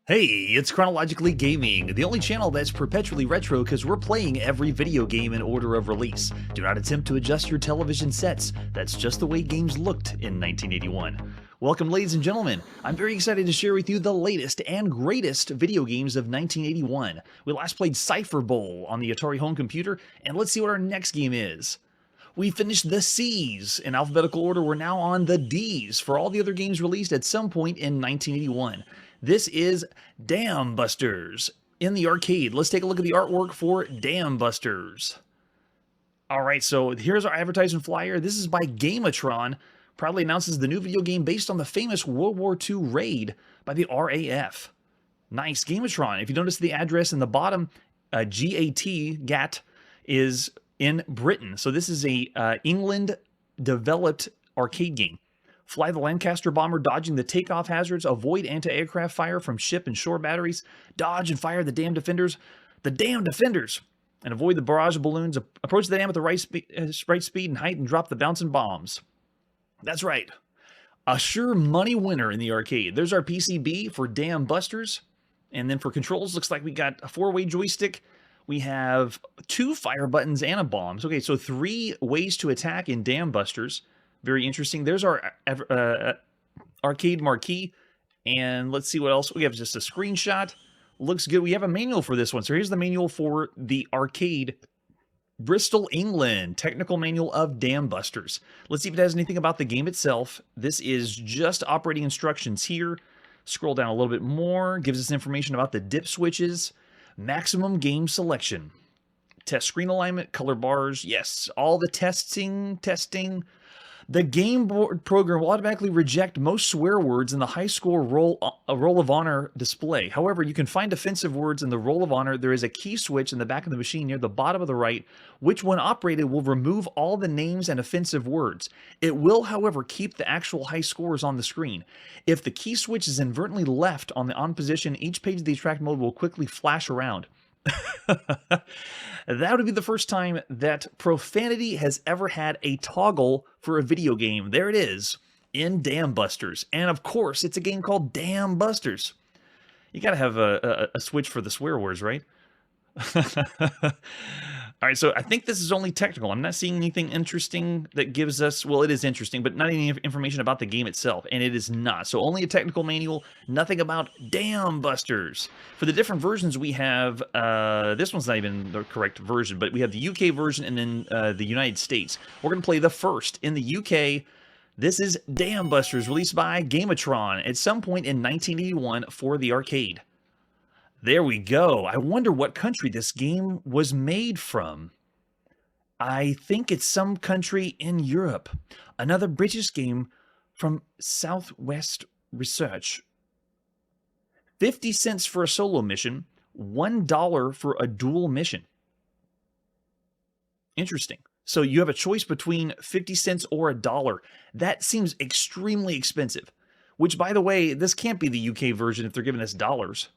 Hey, it's Chronologically Gaming, the only channel that's perpetually retro because we're playing every video game in order of release. Do not attempt to adjust your television sets, that's just the way games looked in 1981. Welcome, ladies and gentlemen. I'm very excited to share with you the latest and greatest video games of 1981. We last played Cypher Bowl on the Atari home computer, and let's see what our next game is. We finished the C's. In alphabetical order, we're now on the D's for all the other games released at some point in 1981. This is Dambusters in the arcade. Let's take a look at the artwork for Dambusters. Alright, so here's our advertising flyer. This is by Gamatron. Proudly announces the new video game based on the famous World War II raid by the RAF. Nice, Gamatron. If you notice the address in the bottom, GAT is in Britain. So this is a England-developed arcade game. Fly the Lancaster bomber, dodging the takeoff hazards, avoid anti-aircraft fire from ship and shore batteries, dodge and fire the damn defenders, and avoid the barrage of balloons, approach the dam at the right speed and height, and drop the bouncing bombs. That's right. A sure money winner in the arcade. There's our PCB for Dambusters. And then for controls, looks like we got a 4-way joystick. We have 2 fire buttons and a bomb. Okay, so 3 ways to attack in Dambusters. Very interesting. There's our arcade marquee. And let's see what else. We have just a screenshot. Looks good. We have a manual for this one. So here's the manual for the arcade. Bristol, England. Technical manual of Dambusters. Let's see if it has anything about the game itself. This is just operating instructions here. Scroll down a little bit more. Gives us information about the dip switches. Maximum game selection. Test screen alignment. Color bars. Yes. All the testing. The game board program will automatically reject most swear words in the high score roll of honor display. However, you can find offensive words in the roll of honor. There is a key switch in the back of the machine near the bottom of the right, which when operated will remove all the names and offensive words. It will, however, keep the actual high scores on the screen. If the key switch is inadvertently left on the on position, each page of the attract mode will quickly flash around. That would be the first time that profanity has ever had a toggle for a video game. There it is in Dambusters. And of course, it's a game called Dambusters. You gotta have a switch for the swear words, right? All right, so I think this is only technical. I'm not seeing anything interesting that gives us, well, it is interesting, but not any information about the game itself, and it is not. So only a technical manual, nothing about Dambusters. For the different versions, we have, this one's not even the correct version, but we have the UK version and then the United States. We're going to play the first. In the UK, this is Dambusters, released by Gamatron at some point in 1981 for the arcade. There we go. I wonder what country this game was made from. I think it's some country in Europe. Another British game from Southwest Research. 50 cents for a solo mission, $1 for a dual mission. Interesting. So you have a choice between 50 cents or $1. That seems extremely expensive. Which, by the way, this can't be the UK version if they're giving us dollars.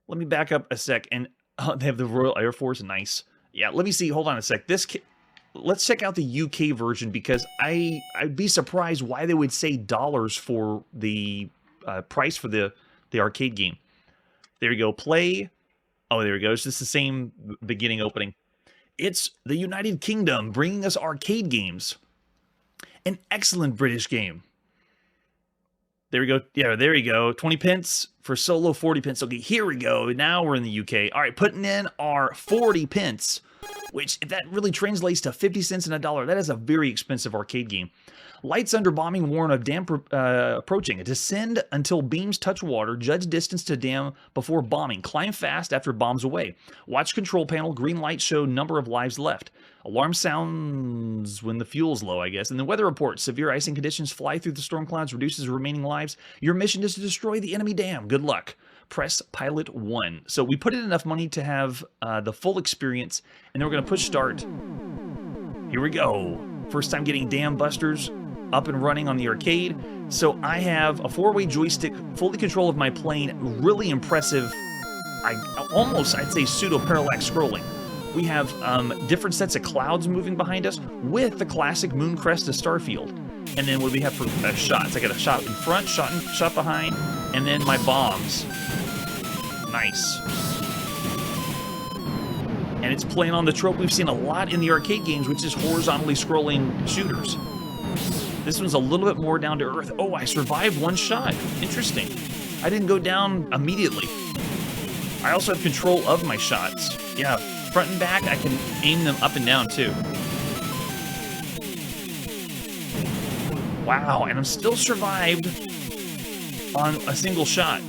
Let me back up a sec, and they have the Royal Air Force. Nice. Yeah, let me see. Hold on a sec. Let's check out the UK version, because I'd be surprised why they would say dollars for the price for the arcade game. There you go. Play. Oh, there we go. It's just the same beginning opening. It's the United Kingdom bringing us arcade games. An excellent British game. There we go. Yeah, there you go. 20 pence for solo, 40 pence. Okay, here we go. Now we're in the UK. All right, putting in our 40 pence, which, if that really translates to 50 cents and $1, that is a very expensive arcade game. Lights under bombing warn of dam approaching. Descend until beams touch water. Judge distance to dam before bombing. Climb fast after bombs away. Watch control panel. Green lights show number of lives left. Alarm sounds when the fuel's low, I guess. And the weather report. Severe icing conditions. Fly through the storm clouds. Reduces remaining lives. Your mission is to destroy the enemy dam. Good luck. Press pilot 1. So we put in enough money to have the full experience. And then we're going to push start. Here we go. First time getting Dambusters up and running on the arcade. So I have a 4-way joystick, fully control of my plane, really impressive. I'd say pseudo-parallax scrolling. We have different sets of clouds moving behind us with the classic moon crest of Starfield. And then what do we have for shots? I got a shot in front, shot behind, and then my bombs. Nice. And it's playing on the trope we've seen a lot in the arcade games, which is horizontally scrolling shooters. This one's a little bit more down to earth. Oh, I survived one shot. Interesting. I didn't go down immediately. I also have control of my shots. Yeah, front and back, I can aim them up and down too. Wow, and I'm still survived on a single shot,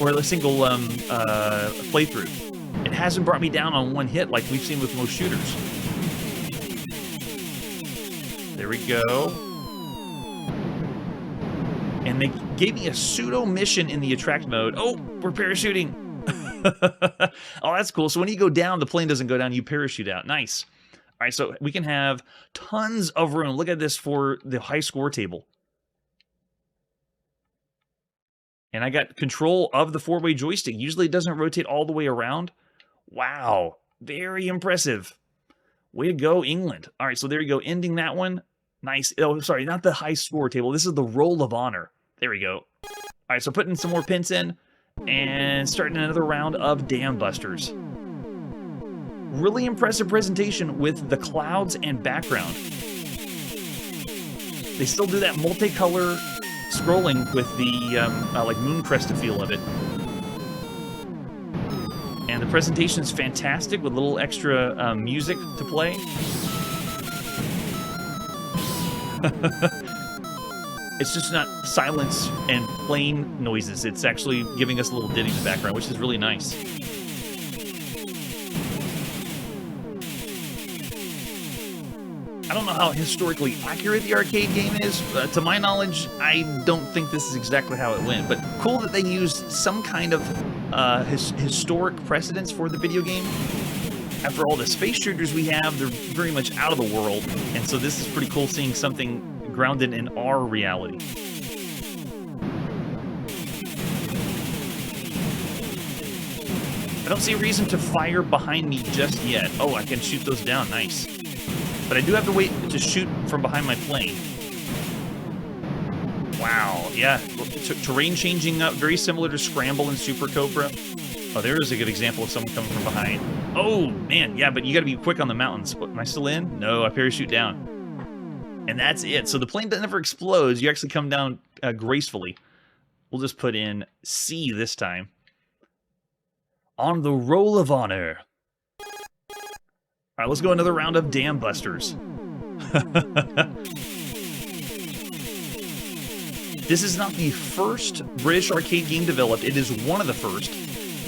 or a single playthrough. It hasn't brought me down on one hit like we've seen with most shooters. There we go. And they gave me a pseudo mission in the attract mode. Oh, we're parachuting. Oh, that's cool. So when you go down, the plane doesn't go down, you parachute out. Nice. All right, so we can have tons of room. Look at this for the high score table. And I got control of the four-way joystick. Usually it doesn't rotate all the way around. Wow, very impressive. Way to go, England. All right, so there you go, ending that one. Nice. Oh, sorry, not the high score table. This is the roll of honor. There we go. All right, so putting some more pins in and starting another round of Dambusters. Really impressive presentation with the clouds and background. They still do that multicolor scrolling with the like moon crested feel of it. And the presentation is fantastic with a little extra music to play. It's just not silence and plain noises. It's actually giving us a little ditty in the background, which is really nice. I don't know how historically accurate the arcade game is. To my knowledge, I don't think this is exactly how it went. But cool that they used some kind of historic precedence for the video game. After all the space shooters we have, they're very much out of the world. And so this is pretty cool seeing something grounded in our reality. I don't see a reason to fire behind me just yet. Oh, I can shoot those down. Nice. But I do have to wait to shoot from behind my plane. Wow, yeah. Terrain changing up, very similar to Scramble and Super Cobra. Oh, there is a good example of someone coming from behind. Oh, man, yeah, but you gotta be quick on the mountains. Am I still in? No, I parachute down. And that's it. So the plane never explodes. You actually come down gracefully. We'll just put in C this time. On the roll of honor. All right, let's go another round of Dambusters. This is not the first British arcade game developed. It is one of the first.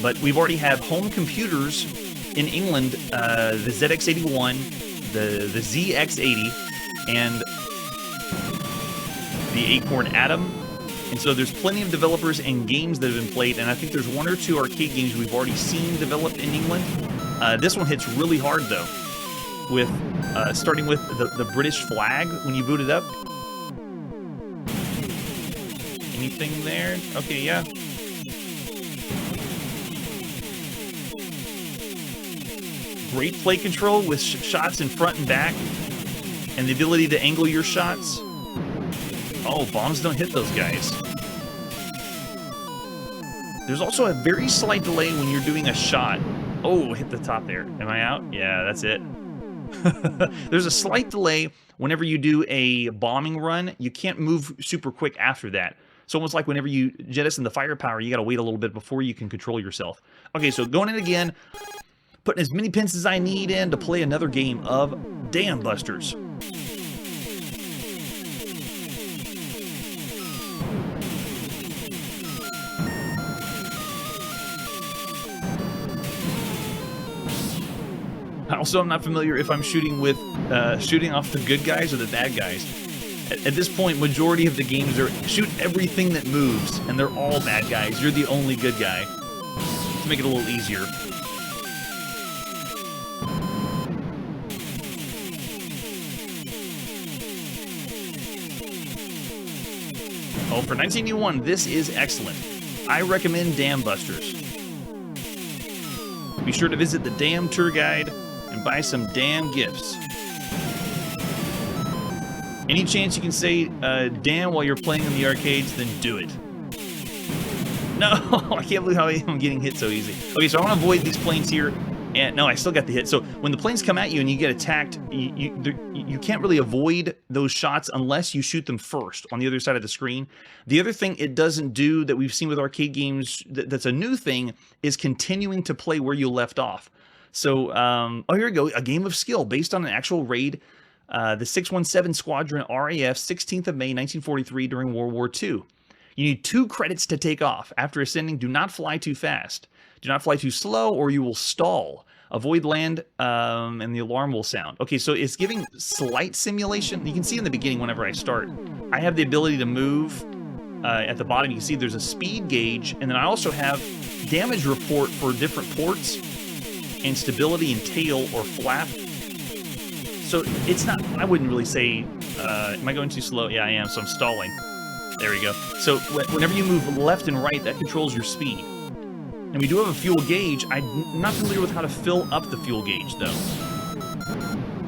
But we've already had home computers in England, the ZX81, the ZX80, and the Acorn Atom. And so there's plenty of developers and games that have been played, and I think there's one or two arcade games we've already seen developed in England. This one hits really hard, though, with starting with the British flag when you boot it up. Anything there? Okay, yeah. Great play control with shots in front and back, and the ability to angle your shots. Oh, bombs don't hit those guys. There's also a very slight delay when you're doing a shot. Oh, hit the top there. Am I out? Yeah, that's it. There's a slight delay whenever you do a bombing run. You can't move super quick after that. It's almost like whenever you jettison the firepower, you got to wait a little bit before you can control yourself. Okay, so going in again, putting as many pins as I need in to play another game of Dambusters. Also, I'm not familiar if I'm shooting with shooting off the good guys or the bad guys. At this point, majority of the games are shoot everything that moves, and they're all bad guys. You're the only good guy. To make it a little easier. Oh, for 1981, this is excellent. I recommend Dambusters. Be sure to visit the Dam tour guide and buy some damn gifts. Any chance you can say damn while you're playing in the arcades, then do it. No, I can't believe how I'm getting hit so easy. Okay, so I want to avoid these planes here. And no, I still got the hit. So when the planes come at you and you get attacked, you can't really avoid those shots unless you shoot them first on the other side of the screen. The other thing it doesn't do that we've seen with arcade games that's a new thing is continuing to play where you left off. So, oh, here we go. A game of skill based on an actual raid. The 617 Squadron RAF, 16th of May, 1943 during World War II. You need 2 credits to take off. After ascending, do not fly too fast. Do not fly too slow or you will stall. Avoid land and the alarm will sound. Okay, so it's giving slight simulation. You can see in the beginning whenever I start, I have the ability to move. At the bottom, you can see there's a speed gauge, and then I also have damage report for different ports and stability and tail or flap. So it's not, I wouldn't really say, am I going too slow? Yeah, I am, so I'm stalling. There we go. So whenever you move left and right, that controls your speed. And we do have a fuel gauge. I'm not familiar with how to fill up the fuel gauge, though.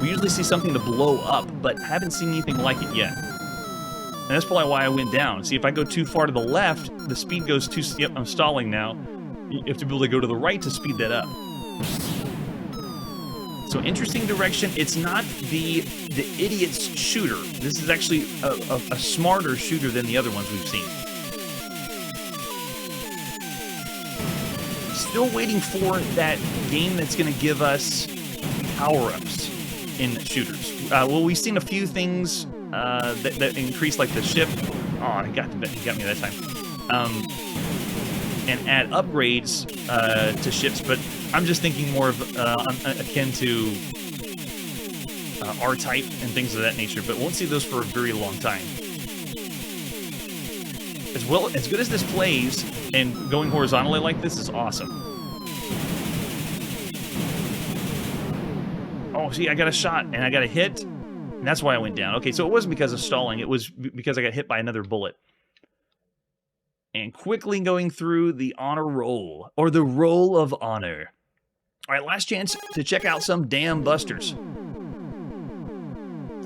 We usually see something to blow up, but haven't seen anything like it yet. And that's probably why I went down. See, if I go too far to the left, the speed goes too... Yep, I'm stalling now. You have to be able to go to the right to speed that up. So, interesting direction. It's not the idiot's shooter. This is actually a smarter shooter than the other ones we've seen. Still waiting for that game that's going to give us power-ups in shooters. Well, we've seen a few things that increase, like the ship. Oh, he got me that time. And add upgrades to ships, but I'm just thinking more of akin to R-Type and things of that nature, but won't see those for a very long time. As good as this plays, and going horizontally like this is awesome. Oh, see, I got a shot, and I got a hit, and that's why I went down. Okay, so it wasn't because of stalling, it was because I got hit by another bullet. And quickly going through the honor roll, or the roll of honor. All right, last chance to check out some Dambusters.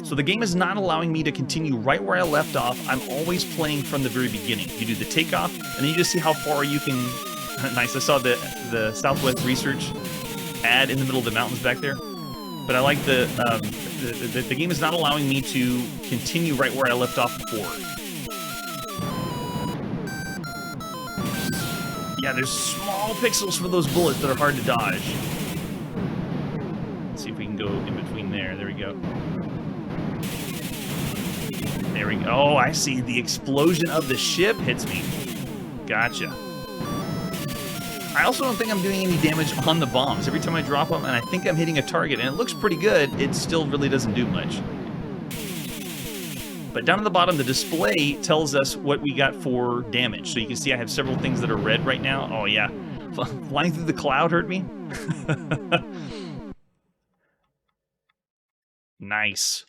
So the game is not allowing me to continue right where I left off. I'm always playing from the very beginning. You do the takeoff, and then you just see how far you can... Nice, I saw the Southwest Research ad in the middle of the mountains back there. But I like the game is not allowing me to continue right where I left off before. Yeah, there's small pixels for those bullets that are hard to dodge. Let's see if we can go in between there. There we go. There we go. Oh, I see. The explosion of the ship hits me. Gotcha. I also don't think I'm doing any damage on the bombs. Every time I drop them, and I think I'm hitting a target, and it looks pretty good, it still really doesn't do much. But down at the bottom, the display tells us what we got for damage. So you can see I have several things that are red right now. Oh, yeah. Flying through the cloud hurt me. Nice.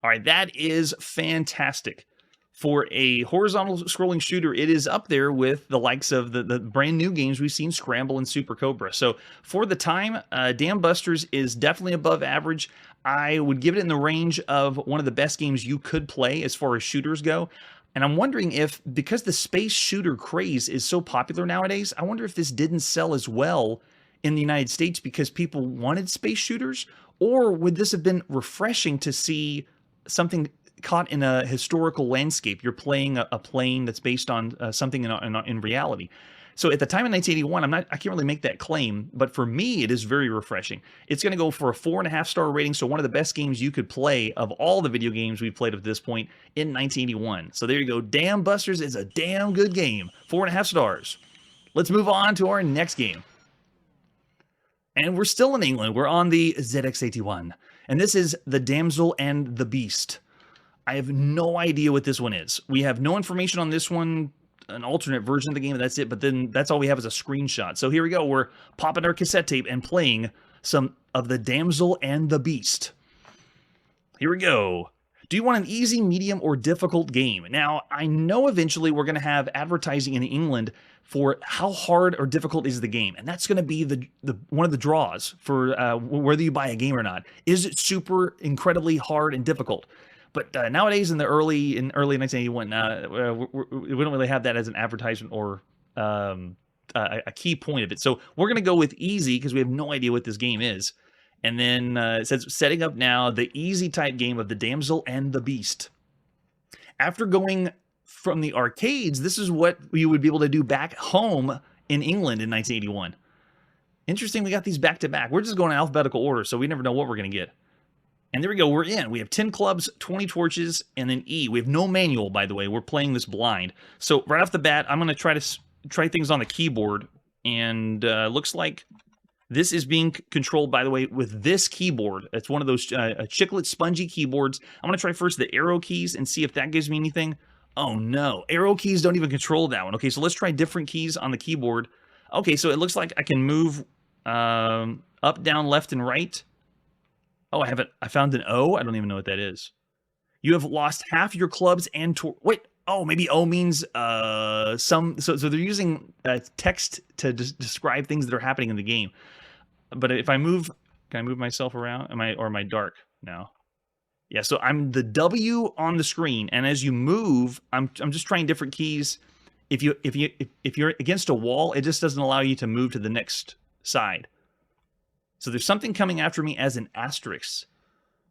All right, that is fantastic. For a horizontal scrolling shooter, it is up there with the likes of the brand new games we've seen, Scramble and Super Cobra. So for the time, Dambusters is definitely above average. I would give it in the range of one of the best games you could play as far as shooters go. And I'm wondering if, because the space shooter craze is so popular nowadays, I wonder if this didn't sell as well in the United States because people wanted space shooters, or would this have been refreshing to see something caught in a historical landscape? You're playing a plane that's based on something in reality. So at the time in 1981, I can't really make that claim, but for me, it is very refreshing. It's going to go for a 4.5-star rating, so one of the best games you could play of all the video games we've played at this point in 1981. So there you go. Dambusters is a damn good game. 4.5 stars. Let's move on to our next game. And we're still in England. We're on the ZX81. And this is The Damsel and the Beast. I have no idea what this one is. We have no information on this one, an alternate version of the game, and that's it. But then that's all we have is a screenshot. So here we go. We're popping our cassette tape and playing some of The Damsel and the Beast. Here we go. Do you want an easy, medium, or difficult game? Now, I know eventually we're going to have advertising in England for how hard or difficult is the game, and that's going to be the one of the draws for whether you buy a game or not. Is it super incredibly hard and difficult? But nowadays, in early 1981, we don't really have that as an advertisement or a key point of it. So we're going to go with easy because we have no idea what this game is. And then it says, setting up now the easy type game of the Damsel and the Beast. After going from the arcades, this is what you would be able to do back home in England in 1981. Interesting, we got these back to back. We're just going in alphabetical order, so we never know what we're going to get. And there we go, we're in. We have 10 clubs, 20 torches, and then E. We have no manual, by the way. We're playing this blind. So right off the bat, I'm going to try things on the keyboard. And looks like this is being controlled, by the way, with this keyboard. It's one of those chiclet spongy keyboards. I'm going to try first the arrow keys and see if that gives me anything. Oh, no. Arrow keys don't even control that one. Okay, so let's try different keys on the keyboard. Okay, so it looks like I can move up, down, left, and right. Oh, I found an O. I don't even know what that is. You have lost half your clubs and wait. Oh, maybe O means some. So they're using text to describe things that are happening in the game. But if I move, can I move myself around? Am I dark now? Yeah. So I'm the W on the screen, and as you move, I'm just trying different keys. If you're against a wall, it just doesn't allow you to move to the next side. So there's something coming after me as an asterisk.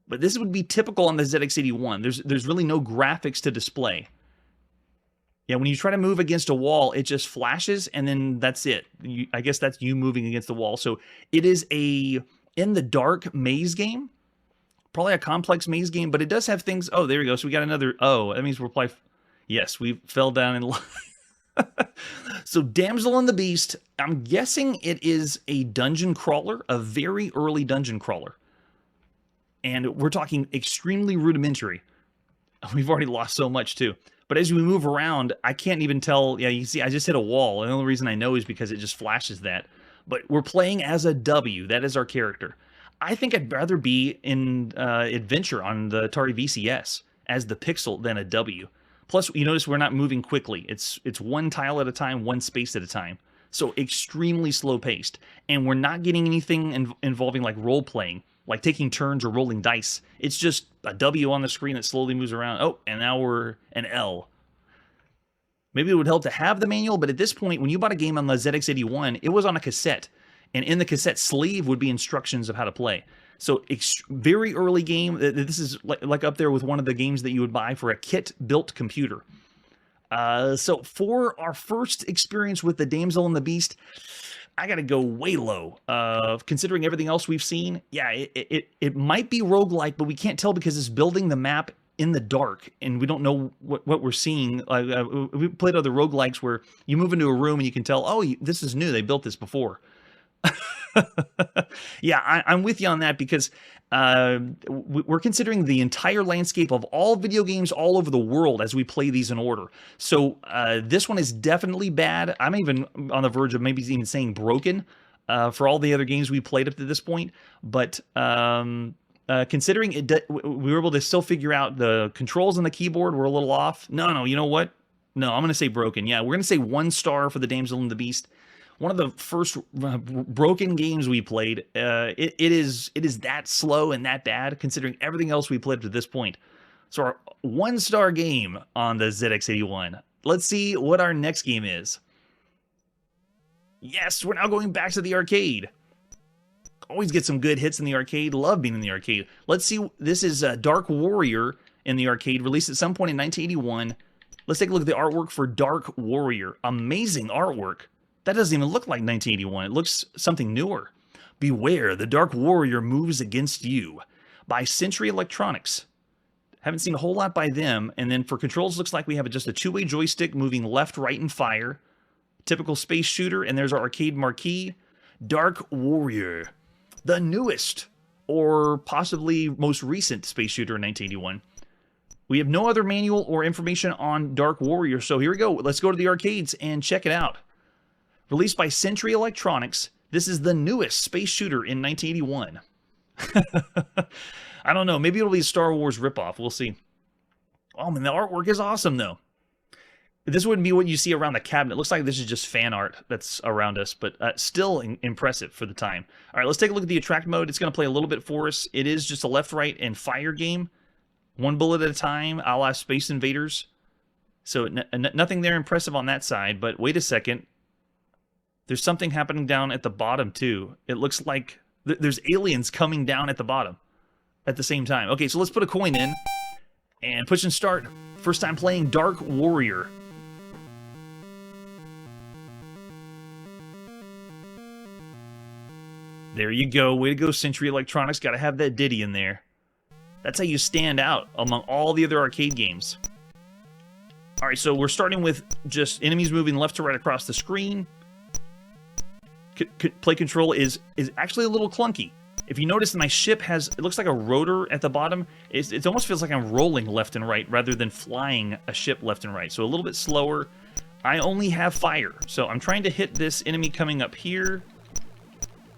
But this would be typical on the ZX81. There's really no graphics to display. Yeah, when you try to move against a wall, it just flashes, and then that's it. I guess that's you moving against the wall. So it is a in-the-dark maze game. Probably a complex maze game, but it does have things. Oh, there we go. So we got another O. That means we're playing. Yes, we fell down in line. So Damsel and the Beast, I'm guessing it is a dungeon crawler, a very early dungeon crawler. And we're talking extremely rudimentary. We've already lost so much too. But as we move around, I can't even tell. Yeah, you see, I just hit a wall. And the only reason I know is because it just flashes that. But we're playing as a W. That is our character. I think I'd rather be in Adventure on the Atari VCS as the pixel than a W. Plus, you notice we're not moving quickly. It's one tile at a time, one space at a time. So extremely slow-paced. And we're not getting anything involving like role-playing, like taking turns or rolling dice. It's just a W on the screen that slowly moves around. Oh, and now we're an L. Maybe it would help to have the manual, but at this point, when you bought a game on the ZX81, it was on a cassette. And in the cassette sleeve would be instructions of how to play. So very early game. This is like up there with one of the games that you would buy for a kit-built computer. So for our first experience with the Damsel and the Beast, I got to go way low. Considering everything else we've seen, yeah, it might be roguelike, but we can't tell because it's building the map in the dark, and we don't know what we're seeing. We played other roguelikes where you move into a room and you can tell, oh, this is new. They built this before. Yeah, I'm with you on that because we're considering the entire landscape of all video games all over the world as we play these in order. So this one is definitely bad. I'm even on the verge of maybe even saying broken for all the other games we played up to this point. But considering we were able to still figure out the controls on the keyboard were a little off. No, you know what? No, I'm going to say broken. Yeah, we're going to say 1 star for the Damsel and the Beast. One of the first broken games we played. It is that slow and that bad, considering everything else we played up to this point. So our 1 star game on the ZX81. Let's see what our next game is. Yes, we're now going back to the arcade. Always get some good hits in the arcade. Love being in the arcade. Let's see. This is Dark Warrior in the arcade, released at some point in 1981. Let's take a look at the artwork for Dark Warrior. Amazing artwork. That doesn't even look like 1981. It looks something newer. Beware, the Dark Warrior moves against you. By Century Electronics. Haven't seen a whole lot by them. And then for controls, looks like we have just a 2-way joystick moving left, right, and fire. Typical space shooter. And there's our arcade marquee. Dark Warrior. The newest, or possibly most recent space shooter in 1981. We have no other manual or information on Dark Warrior. So here we go. Let's go to the arcades and check it out. Released by Century Electronics, this is the newest space shooter in 1981. I don't know. Maybe it'll be a Star Wars ripoff. We'll see. Oh, man, the artwork is awesome, though. This wouldn't be what you see around the cabinet. It looks like this is just fan art that's around us, but still impressive for the time. All right, let's take a look at the attract mode. It's going to play a little bit for us. It is just a left, right, and fire game. One bullet at a time, a la Space Invaders. So nothing there impressive on that side, but wait a second. There's something happening down at the bottom, too. It looks like there's aliens coming down at the bottom at the same time. Okay, so let's put a coin in and push and start. First time playing Dark Warrior. There you go. Way to go, Century Electronics. Got to have that ditty in there. That's how you stand out among all the other arcade games. All right, so we're starting with just enemies moving left to right across the screen. Play control is actually a little clunky. If you notice, my ship has, it looks like a rotor at the bottom. It almost feels like I'm rolling left and right rather than flying a ship left and right. So a little bit slower. I only have fire, so I'm trying to hit this enemy coming up here.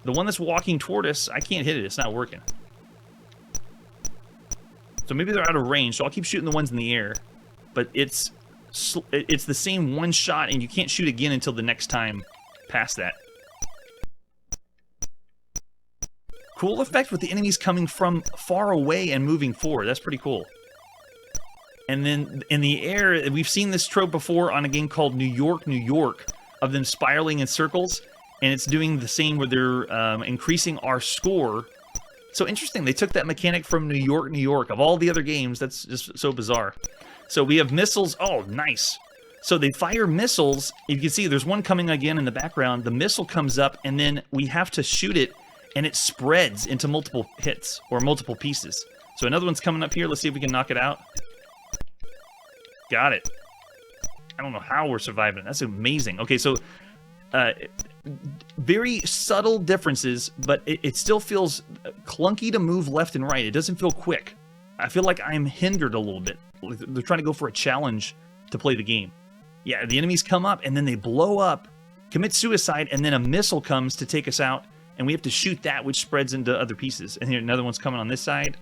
The one that's walking toward us, I can't hit it. It's not working. So maybe they're out of range, so I'll keep shooting the ones in the air. But it's the same one shot, and you can't shoot again until the next time past that. Cool effect with the enemies coming from far away and moving forward. That's pretty cool. And then in the air, we've seen this trope before on a game called New York, New York, of them spiraling in circles. And it's doing the same where they're increasing our score. So interesting, they took that mechanic from New York, New York. Of all the other games, that's just so bizarre. So we have missiles. Oh, nice. So they fire missiles. You can see there's one coming again in the background. The missile comes up, and then we have to shoot it, and it spreads into multiple hits or multiple pieces. So another one's coming up here. Let's see if we can knock it out. Got it. I don't know how we're surviving. That's amazing. Okay, so very subtle differences, but it still feels clunky to move left and right. It doesn't feel quick. I feel like I'm hindered a little bit. They're trying to go for a challenge to play the game. Yeah, the enemies come up, and then they blow up, commit suicide, and then a missile comes to take us out, and we have to shoot that, which spreads into other pieces. And here, another one's coming on this side.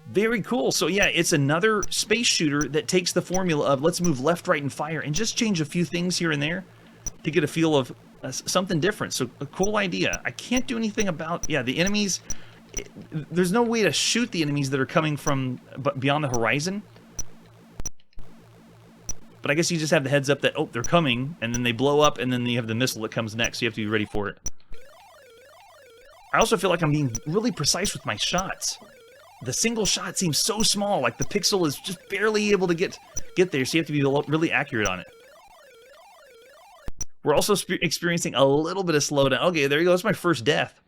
Very cool. So yeah, it's another space shooter that takes the formula of let's move left, right, and fire and just change a few things here and there to get a feel of something different. So a cool idea. I can't do anything about, yeah, the enemies. There's no way to shoot the enemies that are coming from beyond the horizon. But I guess you just have the heads up that, oh, they're coming, and then they blow up, and then you have the missile that comes next, so you have to be ready for it. I also feel like I'm being really precise with my shots. The single shot seems so small, like the pixel is just barely able to get there, so you have to be really accurate on it. We're also experiencing a little bit of slowdown. Okay, there you go. That's my first death.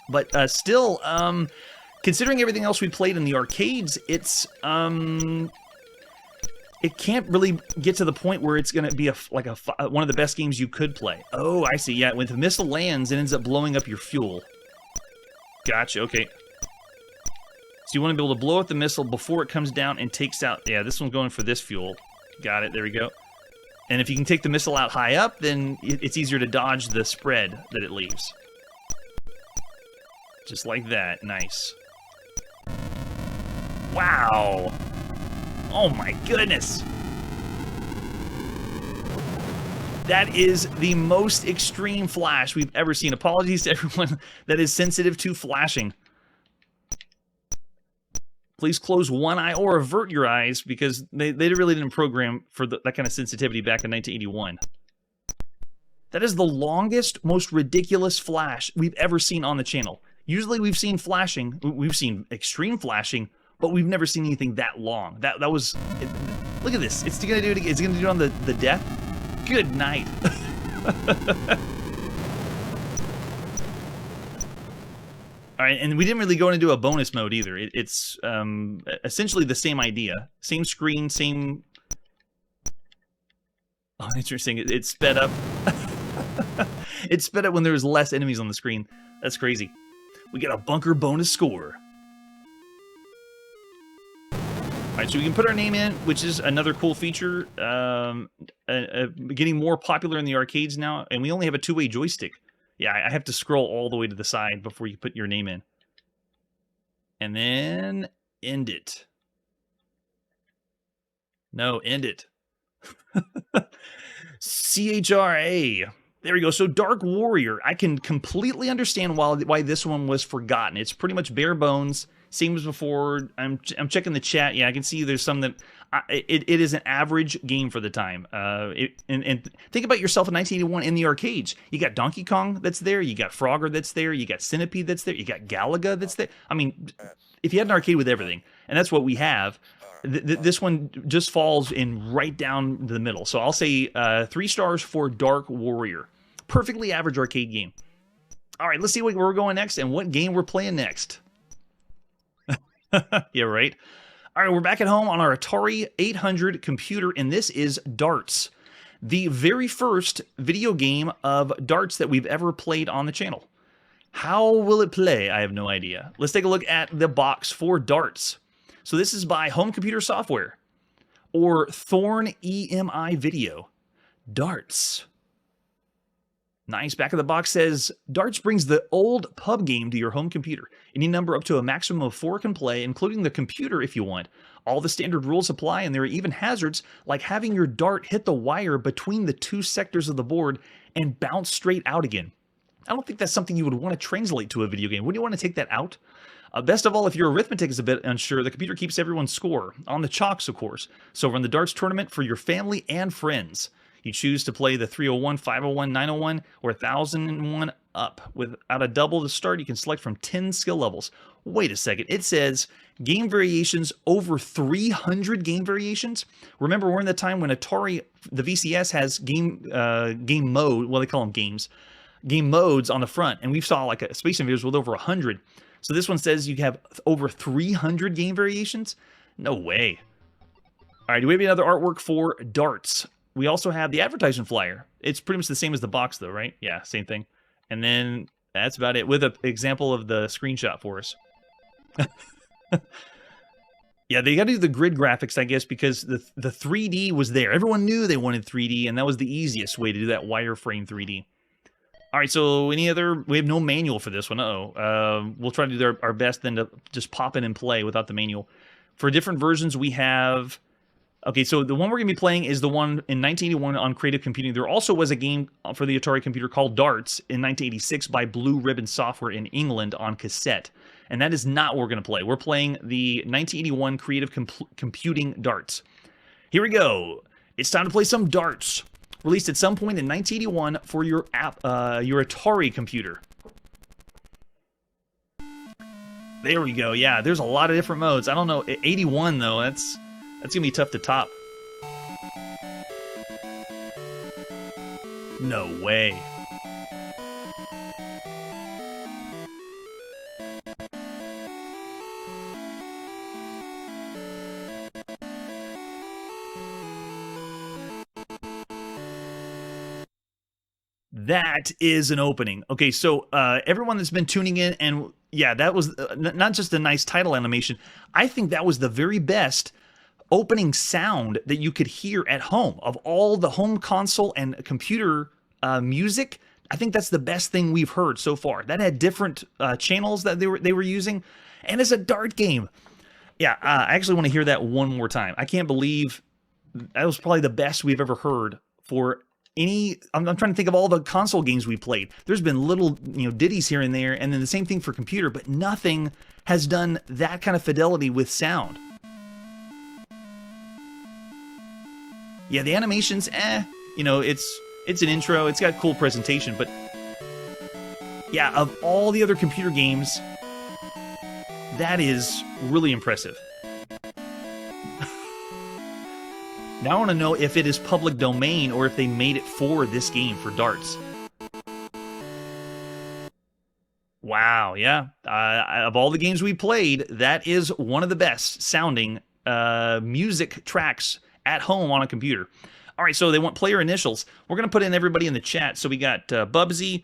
But still, considering everything else we played in the arcades, it's it can't really get to the point where it's going to be one of the best games you could play. Oh, I see. Yeah, when the missile lands, it ends up blowing up your fuel. Gotcha. Okay. So you want to be able to blow up the missile before it comes down and takes out... Yeah, this one's going for this fuel. Got it. There we go. And if you can take the missile out high up, then it's easier to dodge the spread that it leaves. Just like that. Nice. Wow. Oh my goodness. That is the most extreme flash we've ever seen. Apologies to everyone that is sensitive to flashing. Please close one eye or avert your eyes because they really didn't program for that kind of sensitivity back in 1981. That is the longest, most ridiculous flash we've ever seen on the channel. Usually we've seen flashing, we've seen extreme flashing, but we've never seen anything that long. That was... look at this. It's going to do it again. It's going to do it on the death. Good night. All right, and we didn't really go into a bonus mode either. It's essentially the same idea. Same screen, same... Oh, interesting. It sped up. It sped up when there was less enemies on the screen. That's crazy. We got a bunker bonus score. All right, so we can put our name in, which is another cool feature. Getting more popular in the arcades now, and we only have a two-way joystick. Yeah, I have to scroll all the way to the side before you put your name in. And then end it. No, end it. CHRA. There we go. So Dark Warrior. I can completely understand why this one was forgotten. It's pretty much bare bones. Same as before. I'm checking the chat. Yeah, I can see there's some that... it is an average game for the time. And think about yourself in 1981 in the arcades. You got Donkey Kong that's there. You got Frogger that's there. You got Centipede that's there. You got Galaga that's there. I mean, if you had an arcade with everything, and that's what we have, this one just falls in right down the middle. So I'll say 3 stars for Dark Warrior. Perfectly average arcade game. All right, let's see where we're going next and what game we're playing next. Yeah, right. All right, we're back at home on our Atari 800 computer, and this is Darts. The very first video game of Darts that we've ever played on the channel. How will it play? I have no idea. Let's take a look at the box for Darts. So this is by Home Computer Software, or Thorn EMI Video. Darts. Nice. Back of the box says, Darts brings the old pub game to your home computer. Any number up to a maximum of 4 can play, including the computer if you want. All the standard rules apply, and there are even hazards like having your dart hit the wire between the 2 sectors of the board and bounce straight out again. I don't think that's something you would want to translate to a video game. Wouldn't you want to take that out? Best of all, if your arithmetic is a bit unsure, the computer keeps everyone's score, on the chalks, of course. So run the darts tournament for your family and friends. You choose to play the 301, 501, 901, or 1001 up. Without a double to start, you can select from 10 skill levels. Wait a second. It says game variations over 300 game variations. Remember, we're in the time when Atari, the VCS, has game mode. Well, they call them games. Game modes on the front. And we saw like a Space Invaders with over 100. So this one says you have over 300 game variations? No way. All right, do we have any other artwork for Darts? We also have the advertisement flyer. It's pretty much the same as the box, though, right? Yeah, same thing. And then that's about it, with an example of the screenshot for us. Yeah, they got to do the grid graphics, I guess, because the 3D was there. Everyone knew they wanted 3D, and that was the easiest way to do that wireframe 3D. All right, so any other... We have no manual for this one. Uh-oh. We'll try to do our best then to just pop in and play without the manual. For different versions, we have... Okay, so the one we're going to be playing is the one in 1981 on Creative Computing. There also was a game for the Atari computer called Darts in 1986 by Blue Ribbon Software in England on cassette. And that is not what we're going to play. We're playing the 1981 Creative Computing Darts. Here we go. It's time to play some Darts. Released at some point in 1981 for your Atari computer. There we go. Yeah, there's a lot of different modes. I don't know. 81, though, that's going to be tough to top. No way. That is an opening. Okay, so everyone that's been tuning in, and yeah, that was not just a nice title animation. I think that was the very best opening sound that you could hear at home of all the home console and computer music. I think that's the best thing we've heard so far. That had different channels that they were using, and it's a dart game. Yeah, I actually want to hear that one more time. I can't believe that was probably the best we've ever heard for any... I'm trying to think of all the console games we played. There's been little, ditties here and there, and then the same thing for computer, but nothing has done that kind of fidelity with sound. Yeah, the animations, it's an intro, it's got a cool presentation, but yeah, of all the other computer games, that is really impressive. Now I want to know if it is public domain or if they made it for this game, for Darts. Wow, yeah. Of all the games we played, that is one of the best sounding music tracks at home on a computer. All right, so they want player initials. We're going to put in everybody in the chat. So we got Bubsy.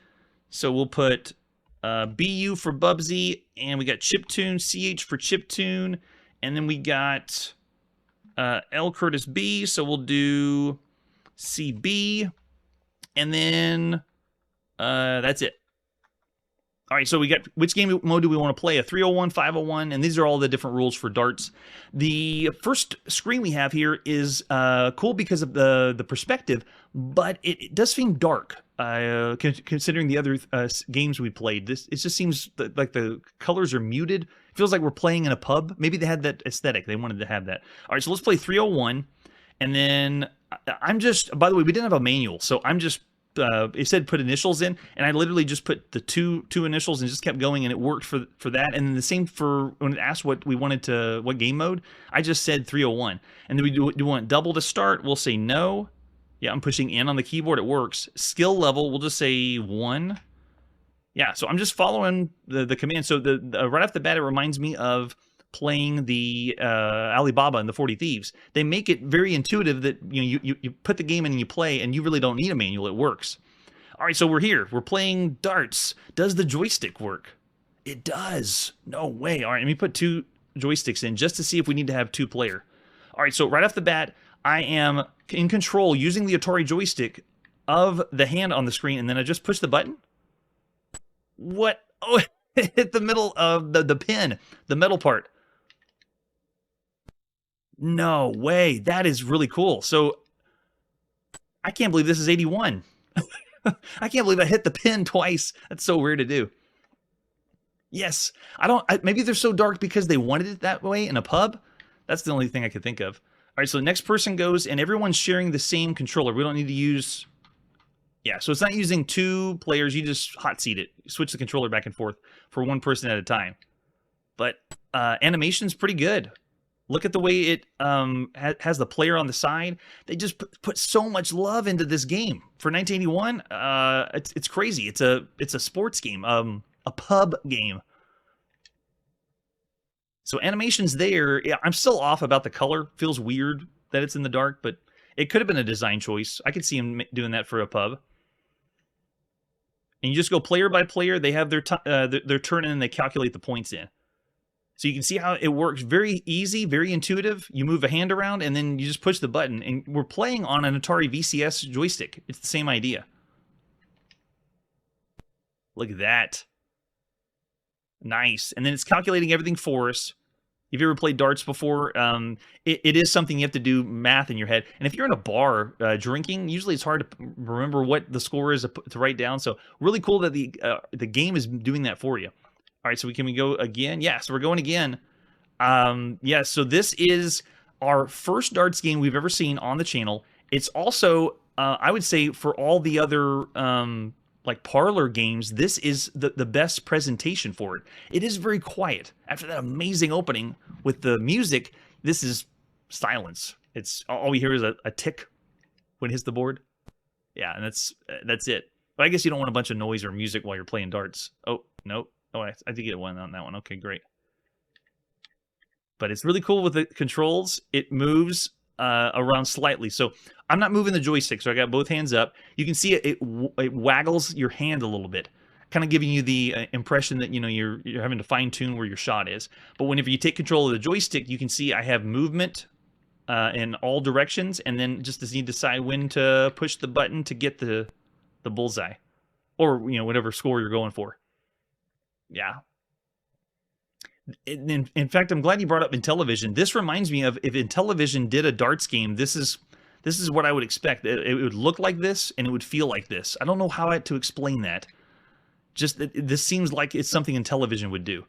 So we'll put BU for Bubsy. And we got Chiptune, CH for Chiptune. And then we got L Curtis B. So we'll do CB. And then that's it. All right, so we got which game mode do we want to play? A 301, 501, and these are all the different rules for darts. The first screen we have here is cool because of the perspective, but it does seem dark. Considering the other games we played, it just seems like the colors are muted. It feels like we're playing in a pub. Maybe they had that aesthetic. They wanted to have that. All right, so let's play 301, and then I'm just. By the way, we didn't have a manual, so I'm just. It said put initials in, and I literally just put the two initials and just kept going, and it worked for that. And then the same for when it asked what we wanted to, what game mode, I just said 301. And then do we want double to start? We'll say no. Yeah, I'm pushing N on the keyboard. It works. Skill level, we'll just say 1. Yeah, so I'm just following the command. So right off the bat, it reminds me of playing the Alibaba and the 40 Thieves. They make it very intuitive that you put the game in and you play, and you really don't need a manual. It works. All right, so we're here. We're playing darts. Does the joystick work? It does. No way. All right, let me put 2 joysticks in just to see if we need to have 2-player. All right, so right off the bat, I am in control using the Atari joystick of the hand on the screen, and then I just push the button. What? Oh, it hit the middle of the pin, the metal part. No way. That is really cool. So I can't believe this is 81. I can't believe I hit the pin twice. That's so weird to do. Yes. Maybe they're so dark because they wanted it that way in a pub. That's the only thing I could think of. All right, so the next person goes, and everyone's sharing the same controller. We don't need to use... Yeah, so it's not using 2 players. You just hot seat it. You switch the controller back and forth for 1 person at a time. But animation's pretty good. Look at the way it has the player on the side. They just put so much love into this game for 1981. It's crazy. It's a sports game, a pub game. So animation's there. Yeah, I'm still off about the color. Feels weird that it's in the dark, but it could have been a design choice. I could see him doing that for a pub. And you just go player by player. They have their turn in and they calculate the points in. So you can see how it works. Very easy, very intuitive. You move a hand around, and then you just push the button. And we're playing on an Atari VCS joystick. It's the same idea. Look at that. Nice. And then it's calculating everything for us. If you ever played darts before, it is something you have to do math in your head. And if you're in a bar drinking, usually it's hard to remember what the score is to write down. So really cool that the game is doing that for you. All right, so can we go again? Yeah, so we're going again. Yeah, so this is our first darts game we've ever seen on the channel. It's also, I would say, for all the other like parlor games, this is the best presentation for it. It is very quiet. After that amazing opening with the music, this is silence. It's all we hear is a tick when it hits the board. Yeah, and that's it. But I guess you don't want a bunch of noise or music while you're playing darts. Oh, nope. Oh, I did get one on that one. Okay, great. But it's really cool with the controls. It moves around slightly. So I'm not moving the joystick, so I got both hands up. You can see it waggles your hand a little bit, kind of giving you the impression that you're having to fine tune where your shot is. But whenever you take control of the joystick, you can see I have movement in all directions, and then just need to decide when to push the button to get the bullseye, or whatever score you're going for. Yeah. In fact, I'm glad you brought up Intellivision. This reminds me of if Intellivision did a darts game. This is what I would expect. It would look like this and it would feel like this. I don't know how to explain that. Just this seems like it's something Intellivision would do.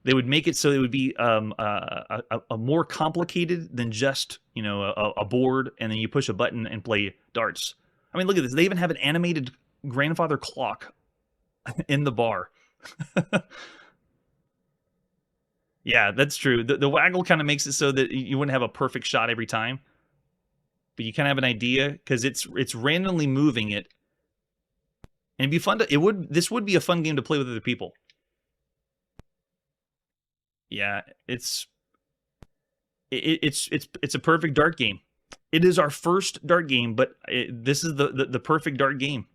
They would make it so it would be a more complicated than just a board and then you push a button and play darts. I mean, look at this. They even have an animated grandfather clock in the bar. Yeah, that's true. The waggle kind of makes it so that you wouldn't have a perfect shot every time, but you kind of have an idea because it's randomly moving it, and it'd be fun to. This would be a fun game to play with other people. Yeah, it's a perfect dart game. It is our first dart game, but this is the perfect dart game.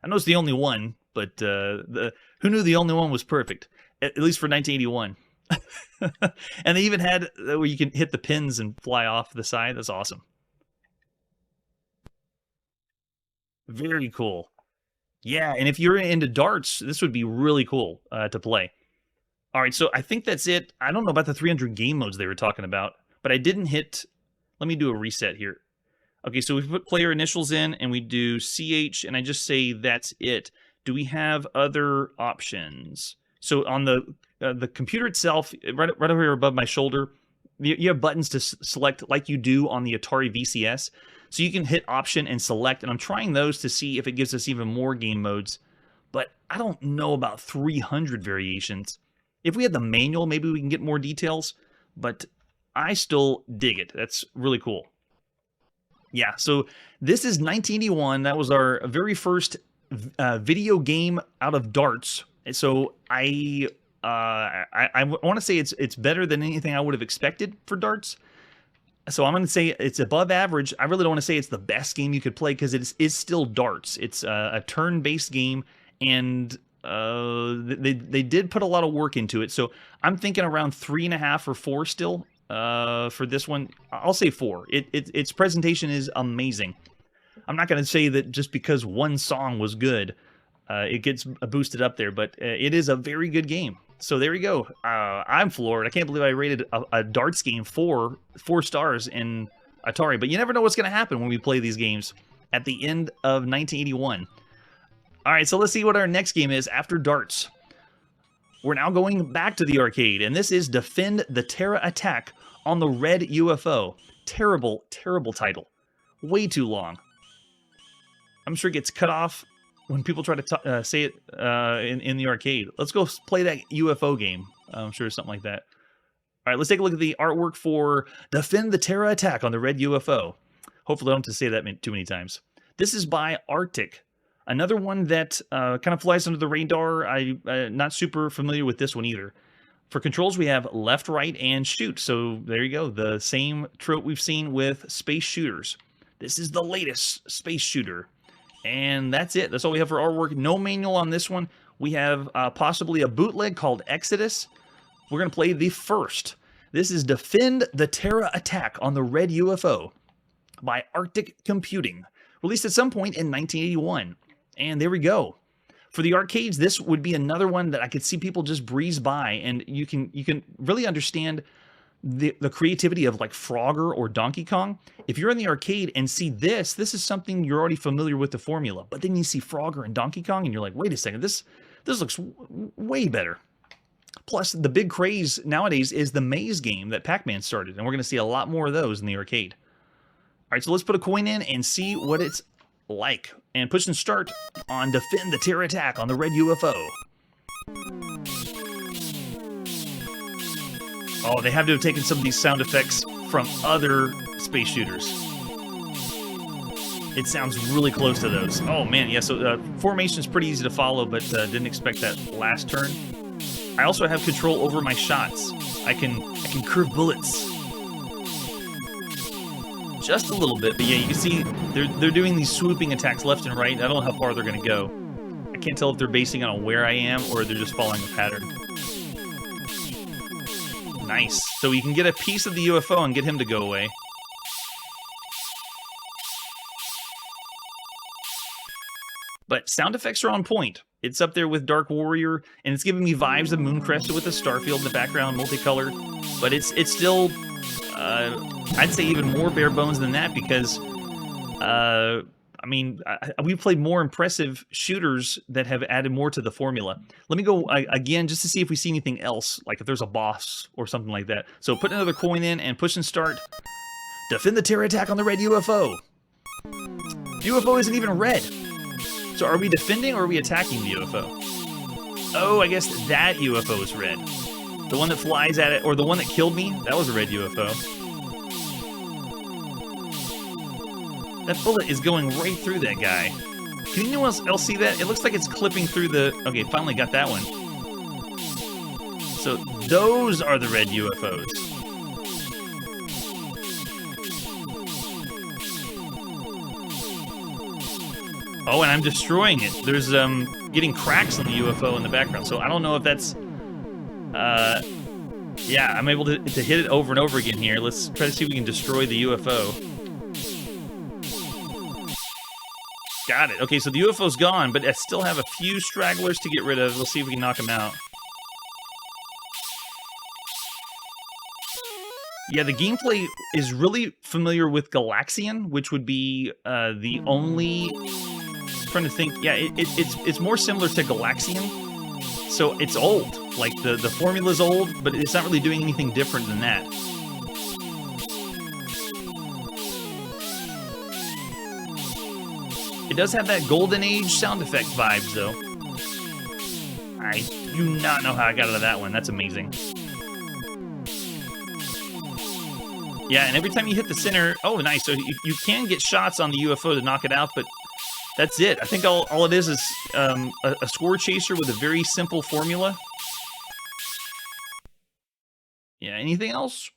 I know it's the only one, but who knew the only one was perfect? At least for 1981. And they even had where you can hit the pins and fly off the side. That's awesome. Very cool. Yeah, and if you're into darts, this would be really cool to play. All right, so I think that's it. I don't know about the 300 game modes they were talking about, but I didn't hit... Let me do a reset here. Okay, so we put player initials in, and we do CH, and I just say that's it. Do we have other options? So on the computer itself, right over here above my shoulder, you have buttons to select like you do on the Atari VCS. So you can hit Option and Select, and I'm trying those to see if it gives us even more game modes. But I don't know about 300 variations. If we had the manual, maybe we can get more details, but I still dig it. That's really cool. Yeah, so this is 1981. That was our very first video game out of darts. So I want to say it's better than anything I would have expected for darts. So I'm going to say it's above average. I really don't want to say it's the best game you could play because it is still darts. It's a turn-based game, and they did put a lot of work into it. So I'm thinking around 3.5 or 4 still for this one. I'll say 4. Its presentation is amazing. I'm not going to say that just because one song was good, it gets boosted up there, but it is a very good game. So there you go. I'm floored. I can't believe I rated a darts game 4 stars in Atari. But you never know what's going to happen when we play these games at the end of 1981. All right, so let's see what our next game is after darts. We're now going back to the arcade, and this is Defend the Terra Attack on the Red UFO. Terrible, terrible title. Way too long. I'm sure it gets cut off when people try to say it in the arcade. Let's go play that UFO game. I'm sure it's something like that. All right, let's take a look at the artwork for Defend the Terra Attack on the Red UFO. Hopefully I don't have to say that too many times. This is by Arctic. Another one that kind of flies under the radar. I'm not super familiar with this one either. For controls, we have left, right, and shoot. So there you go. The same trope we've seen with space shooters. This is the latest space shooter. And that's it. That's all we have for artwork. No manual on this one. We have possibly a bootleg called Exodus. We're going to play the first. This is Defend the Terra Attack on the Red UFO by Arctic Computing. Released at some point in 1981. And there we go. For the arcades, this would be another one that I could see people just breeze by. And you can really understand the creativity of like Frogger or Donkey Kong. If you're in the arcade and see this is something you're already familiar with the formula. But then you see Frogger and Donkey Kong and you're like, wait a second, this looks way better. Plus, the big craze nowadays is the maze game that Pac-Man started. And we're going to see a lot more of those in the arcade. All right, so let's put a coin in and see what it's like. And push and start on Defend the Terra Attack on the Red UFO. Oh, they have to have taken some of these sound effects from other space shooters. It sounds really close to those. Oh man, yeah, so formation is pretty easy to follow, but didn't expect that last turn. I also have control over my shots. I can curve bullets. Just a little bit, but yeah, you can see they're doing these swooping attacks left and right. I don't know how far they're going to go. I can't tell if they're basing on where I am or they're just following a pattern. Nice. So we can get a piece of the UFO and get him to go away. But sound effects are on point. It's up there with Dark Warrior, and it's giving me vibes of Mooncrested with a starfield in the background, multicolored. But it's still, I'd say even more bare bones than that because, I mean, we've played more impressive shooters that have added more to the formula. Let me go again just to see if we see anything else, like if there's a boss or something like that. So put another coin in and push and start. Defend the Terra Attack on the Red UFO. The UFO isn't even red. So are we defending or are we attacking the UFO? Oh, I guess that UFO is red. The one that flies at it, or the one that killed me, that was a red UFO. That bullet is going right through that guy. Can anyone else see that? It looks like it's clipping through the... Okay, finally got that one. So those are the red UFOs. Oh, and I'm destroying it. There's getting cracks on the UFO in the background. So I don't know if that's... yeah, I'm able to hit it over and over again here. Let's try to see if we can destroy the UFO. Got it. Okay, so the UFO's gone, but I still have a few stragglers to get rid of. Let's see if we can knock them out. Yeah, the gameplay is really familiar with Galaxian, which would be the only... I'm trying to think. Yeah, it's more similar to Galaxian. So it's old. Like, the formula's old, but it's not really doing anything different than that. It does have that Golden Age sound effect vibes, though. I do not know how I got out of that one. That's amazing. Yeah, and every time you hit the center... Oh, nice. So you can get shots on the UFO to knock it out, but that's it. I think all it is a score chaser with a very simple formula. Yeah, anything else?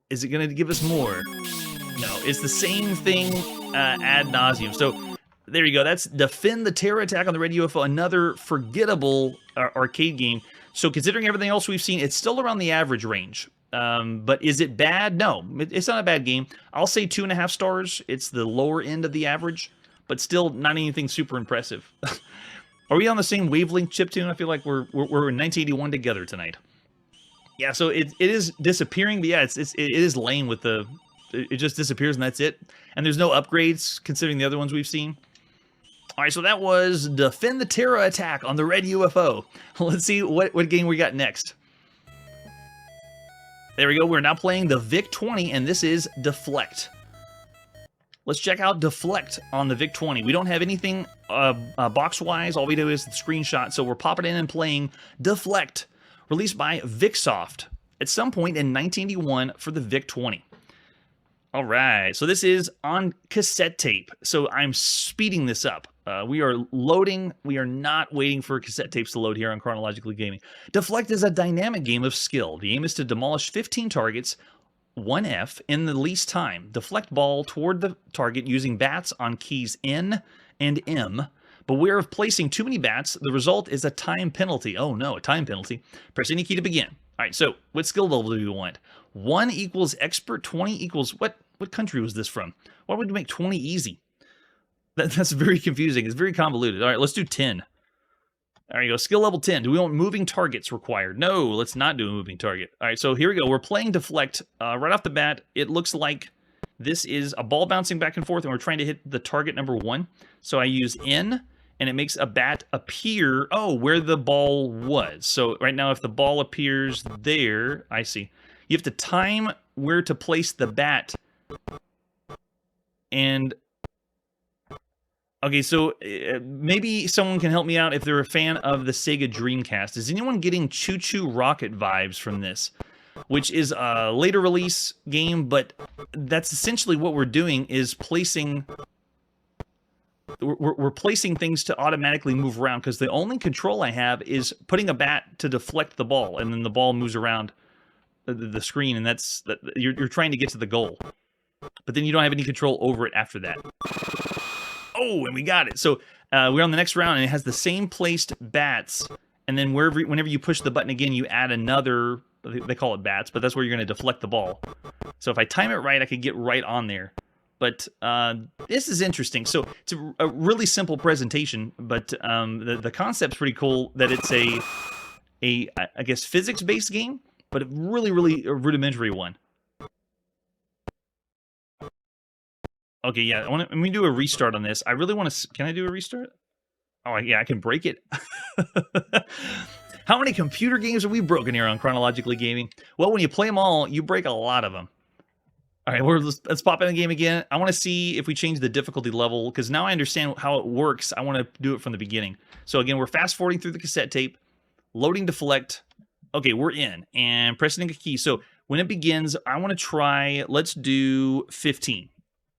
Is it going to give us more? No, it's the same thing ad nauseum. So there you go. That's Defend the Terra Attack on the Red UFO, another forgettable arcade game. So considering everything else we've seen, it's still around the average range. But is it bad? No, it's not a bad game. I'll say 2.5 stars. It's the lower end of the average, but still not anything super impressive. Are we on the same wavelength, chiptune? I feel like we're in 1981 together tonight. Yeah, so it is disappearing, but yeah, it is lame with the... It just disappears and that's it. And there's no upgrades considering the other ones we've seen. All right, so that was Defend the Terra Attack on the Red UFO. Let's see what game we got next. There we go. We're now playing the VIC-20, and this is Deflect. Let's check out Deflect on the VIC-20. We don't have anything box-wise. All we do is the screenshot, so we're popping in and playing Deflect, released by Vicsoft at some point in 1981 for the VIC-20. All right, so this is on cassette tape. So I'm speeding this up. We are loading. We are not waiting for cassette tapes to load here on Chronologically Gaming. Deflect is a dynamic game of skill. The aim is to demolish 15 targets, 1F, in the least time. Deflect ball toward the target using bats on keys N and M. Beware of placing too many bats. The result is a time penalty. Oh no, a time penalty. Press any key to begin. All right, so what skill level do we want? 1 equals expert, 20 equals... What country was this from? Why would you make 20 easy? That's very confusing. It's very convoluted. All right, let's do 10. There you go. Skill level 10. Do we want moving targets required? No, let's not do a moving target. All right, so here we go. We're playing Deflect. Right off the bat, it looks like this is a ball bouncing back and forth, and we're trying to hit the target number 1. So I use N, and it makes a bat appear, where the ball was. So right now, if the ball appears there, I see. You have to time where to place the bat. And okay, so maybe someone can help me out if they're a fan of the Sega Dreamcast. Is anyone getting Choo Choo Rocket vibes from this? Which is a later release game, but that's essentially what we're doing is placing... We're placing things to automatically move around because the only control I have is putting a bat to deflect the ball, and then the ball moves around the screen, and you're trying to get to the goal. But then you don't have any control over it after that. Oh, and we got it. So we're on the next round, and it has the same placed bats. And then whenever you push the button again, you add another... They call it bats, but that's where you're going to deflect the ball. So if I time it right, I could get right on there. But this is interesting. So it's a really simple presentation, but the concept's pretty cool that it's I guess, physics-based game, but a really, really rudimentary one. Okay, yeah, let me do a restart on this. I really want to... Can I do a restart? Oh, yeah, I can break it. How many computer games have we broken here on Chronologically Gaming? Well, when you play them all, you break a lot of them. All right, let's pop in the game again. I want to see if we change the difficulty level, because now I understand how it works. I want to do it from the beginning. So again, we're fast-forwarding through the cassette tape, loading Deflect. Okay, we're in, and pressing a key. So when it begins, I want to try, let's do 15.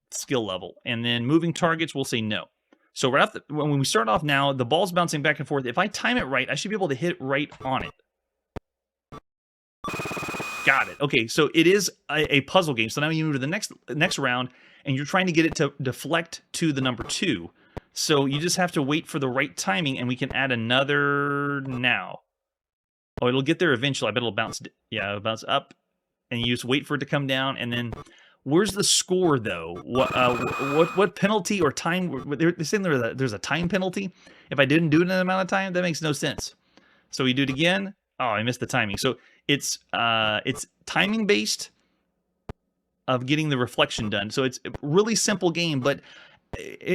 Skill level, and then moving targets, we'll say no. So right off when we start off now, the ball's bouncing back and forth. If I time it right, I should be able to hit right on it. Got it. Okay, so it is a puzzle game. So now you move to the next round, and you're trying to get it to deflect to the number 2. So you just have to wait for the right timing, and we can add another now. Oh, it'll get there eventually. I bet it'll bounce. Yeah, it'll bounce up, and you just wait for it to come down, and then Where's the score though? What penalty or time? They're saying there's a time penalty if I didn't do it in an amount of time. That makes no sense. So we do it again. Oh, I missed the timing. So it's timing based of getting the reflection done. So it's a really simple game, but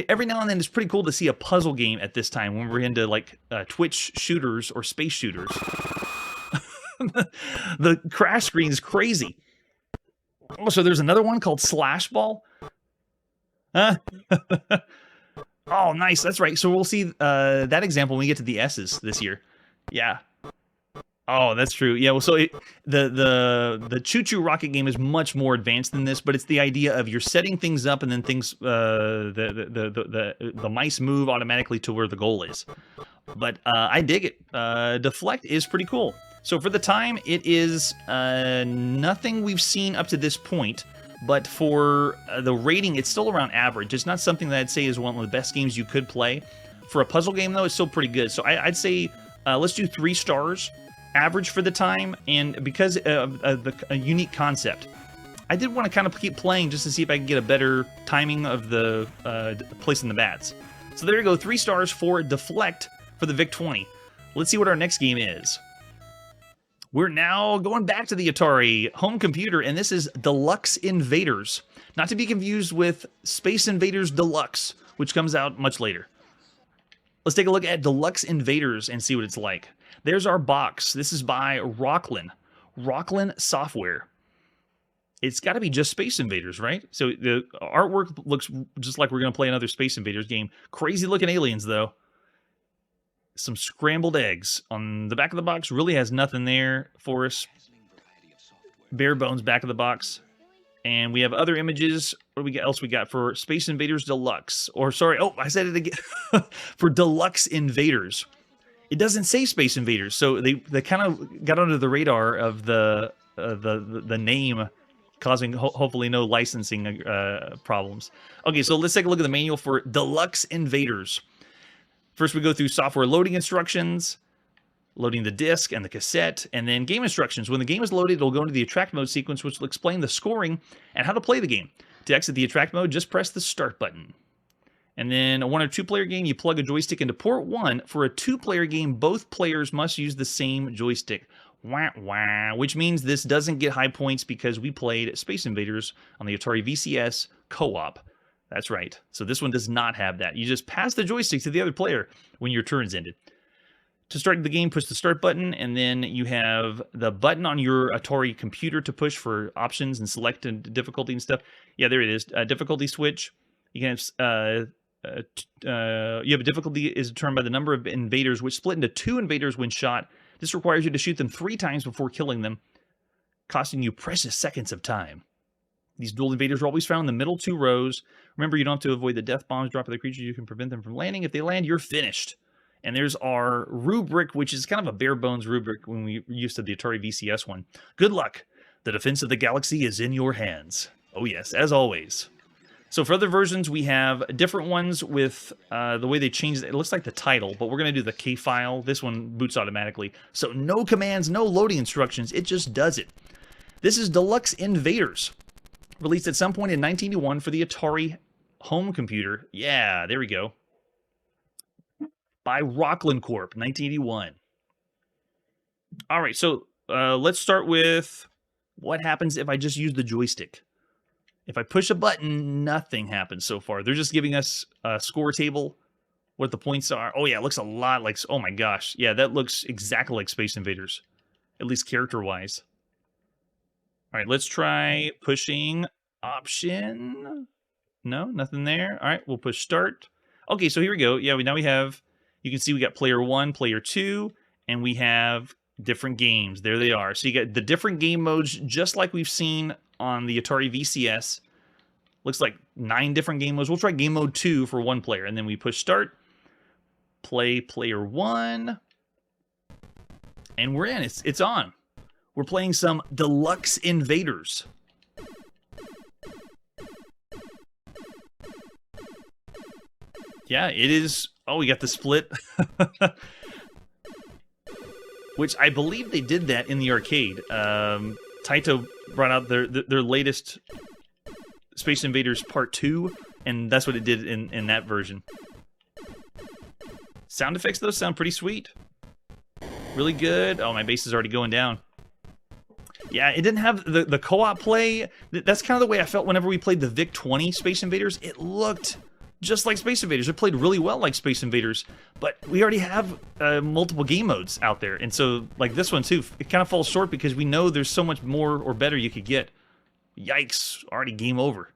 every now and then it's pretty cool to see a puzzle game at this time when we're into like Twitch shooters or space shooters. The crash screen is crazy. Oh, so there's another one called Slash Ball. Oh, nice. That's right. So we'll see that example when we get to the S's this year. Yeah. Oh, that's true. Yeah. Well, so the Choo Choo Rocket game is much more advanced than this, but it's the idea of you're setting things up and then things the mice move automatically to where the goal is. But I dig it. Deflect is pretty cool. So for the time, it is nothing we've seen up to this point, but for the rating, it's still around average. It's not something that I'd say is one of the best games you could play. For a puzzle game, though, it's still pretty good. So I'd say let's do 3 stars, average for the time, and because of a unique concept. I did want to kind of keep playing just to see if I can get a better timing of the placing the bats. So there you go, 3 stars for Deflect for the VIC-20. Let's see what our next game is. We're now going back to the Atari home computer, and this is Deluxe Invaders. Not to be confused with Space Invaders Deluxe, which comes out much later. Let's take a look at Deluxe Invaders and see what it's like. There's our box. This is by Rocklin Software. It's got to be just Space Invaders, right? So the artwork looks just like we're going to play another Space Invaders game. Crazy looking aliens, though. Some scrambled eggs. On the back of the box really has nothing there for us. Bare bones back of the box. And we have other images. What else we got for Space Invaders Deluxe? Or sorry, oh, I said it again. For Deluxe Invaders. It doesn't say Space Invaders, so they kind of got under the radar of the name, causing hopefully no licensing problems. Okay, so let's take a look at the manual for Deluxe Invaders. First, we go through software loading instructions, loading the disc and the cassette, and then game instructions. When the game is loaded, it'll go into the attract mode sequence, which will explain the scoring and how to play the game. To exit the attract mode, just press the start button. And then a 1 or 2 player game, you plug a joystick into port 1. For a 2-player game, both players must use the same joystick. Wah, wah, which means this doesn't get high points because we played Space Invaders on the Atari VCS co-op. That's right. So this one does not have that. You just pass the joystick to the other player when your turn's ended. To start the game, push the start button, and then you have the button on your Atari computer to push for options and select difficulty and stuff. Yeah, there it is. Difficulty switch. You can have you have a difficulty is determined by the number of invaders, which split into 2 invaders when shot. This requires you to shoot them 3 times before killing them, costing you precious seconds of time. These dual invaders are always found in the middle 2 rows. Remember, you don't have to avoid the death bombs dropped by the creatures. You can prevent them from landing. If they land, you're finished. And there's our rubric, which is kind of a bare bones rubric when we used to the Atari VCS one. Good luck. The defense of the galaxy is in your hands. Oh yes, as always. So for other versions, we have different ones with the way they changed it. It looks like the title, but we're going to do the K file. This one boots automatically. So no commands, no loading instructions. It just does it. This is Deluxe Invaders. Released at some point in 1981 for the Atari home computer. Yeah, there we go. By Rocklin Corp, 1981. All right, so let's start with what happens if I just use the joystick. If I push a button, nothing happens so far. They're just giving us a score table, what the points are. Oh, yeah, it looks a lot like... Oh, my gosh. Yeah, that looks exactly like Space Invaders, at least character-wise. All right, let's try pushing option. No, nothing there. All right, we'll push start. Okay, so here we go. Yeah, now we have... You can see we got player 1, player 2, and we have different games. There they are. So you got the different game modes, just like we've seen on the Atari VCS. Looks like 9 different game modes. We'll try game mode 2 for 1 player, and then we push start. Play player 1. And we're in. It's on. We're playing some Deluxe Invaders. Yeah, it is... Oh, we got the split. Which I believe they did that in the arcade. Taito brought out their latest Space Invaders Part 2, and that's what it did in that version. Sound effects, though, sound pretty sweet. Really good. Oh, my base is already going down. Yeah, it didn't have the co-op play. That's kind of the way I felt whenever we played the VIC-20 Space Invaders. It looked just like Space Invaders. It played really well like Space Invaders, but we already have multiple game modes out there. And so, like this one too, it kind of falls short because we know there's so much more or better you could get. Yikes, already game over.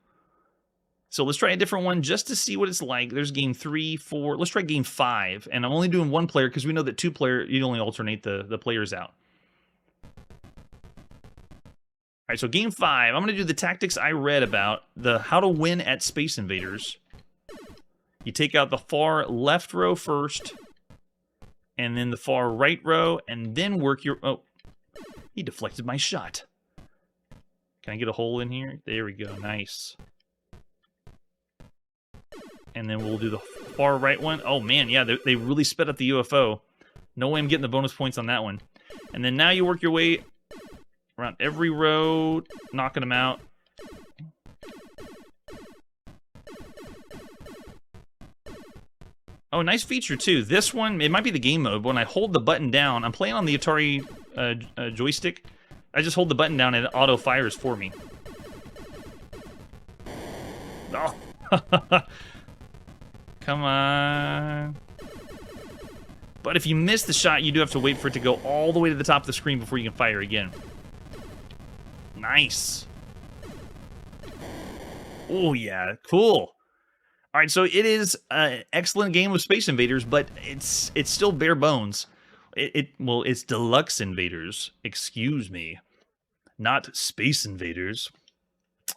So let's try a different one just to see what it's like. There's game 3, 4, let's try game 5. And I'm only doing one player because we know that 2 player, you'd only alternate the players out. All right, so game 5, I'm going to do the tactics I read about, the how to win at Space Invaders. You take out the far left row first, and then the far right row, and then work your... Oh, he deflected my shot. Can I get a hole in here? There we go, nice. And then we'll do the far right one. Oh man, yeah, they really sped up the UFO. No way I'm getting the bonus points on that one. And then now you work your way around every row, knocking them out. Oh, nice feature, too. This one, it might be the game mode, but when I hold the button down, I'm playing on the Atari joystick. I just hold the button down and it auto-fires for me. Oh. Come on. But if you miss the shot, you do have to wait for it to go all the way to the top of the screen before you can fire again. Nice. Oh, yeah. Cool. All right, so it is an excellent game of Space Invaders, but it's still bare bones. Well, it's Deluxe Invaders. Excuse me. Not Space Invaders.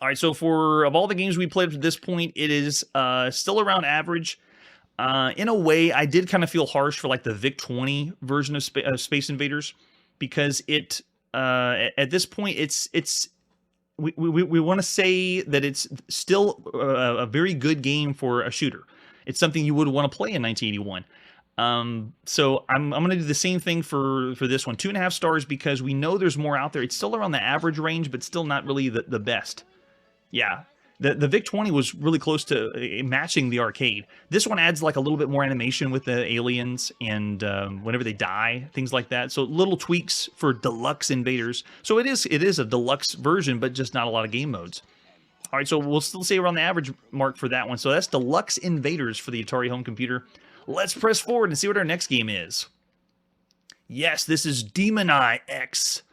All right, so of all the games we played at this point, it is still around average. In a way, I did kind of feel harsh for like the VIC-20 version of Space Invaders because at this point we want to say that it's still a very good game for a shooter. It's something you would want to play in 1981. So I'm going to do the same thing for this one. 2.5 stars because we know there's more out there. It's still around the average range, but still not really the best. Yeah, the VIC-20 was really close to matching the arcade. This one adds like a little bit more animation with the aliens and whenever they die, things like that. So little tweaks for Deluxe Invaders. So it is a deluxe version, but just not a lot of game modes. All right, so we'll still say around the average mark for that one. So that's Deluxe Invaders for the Atari home computer. Let's press forward and see what our next game is. Yes, this is Demoneye-X.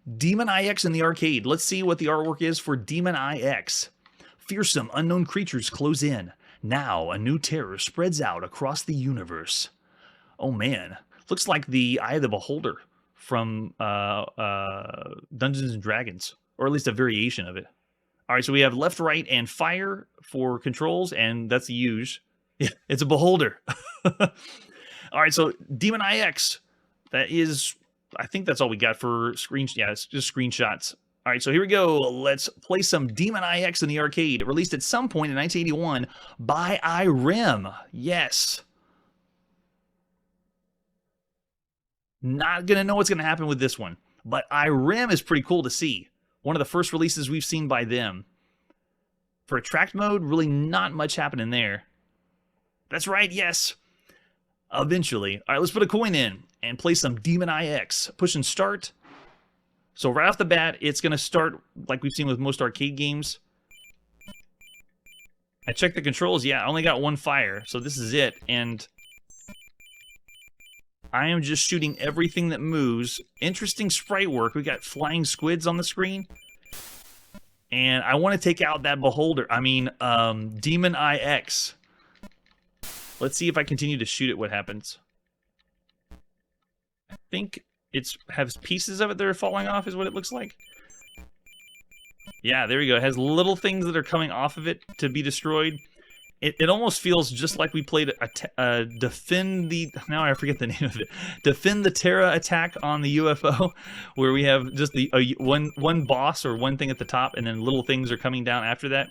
Demoneye-X in the arcade. Let's see what the artwork is for Demoneye-X. Fearsome unknown creatures close in. Now a new terror spreads out across the universe. Oh man, looks like the Eye of the Beholder from Dungeons and Dragons, or at least a variation of it. All right, so we have left, right, and fire for controls, and that's the use. Yeah, it's a beholder. All right, so Demoneye-X. That is, I think that's all we got for screens. Yeah, it's just screenshots. All right, so here we go. Let's play some Demoneye-X in the arcade. Released at some point in 1981 by IREM. Yes. Not going to know what's going to happen with this one. But IREM is pretty cool to see. One of the first releases we've seen by them. For attract mode, really not much happening there. That's right, yes. Eventually. All right, let's put a coin in and play some Demoneye-X. Push and start. So right off the bat, it's going to start like we've seen with most arcade games. I checked the controls. Yeah, I only got one fire, so this is it. And I am just shooting everything that moves. Interesting sprite work. We got flying squids on the screen. And I want to take out that beholder. I mean, Demoneye-X. Let's see if I continue to shoot it, what happens. I think it has pieces of it that are falling off is what it looks like. Yeah, there we go. It has little things that are coming off of it to be destroyed. It almost feels just like we played Defend the... Now I forget the name of it. Defend the Terra attack on the UFO, where we have just the one boss or one thing at the top, and then little things are coming down after that.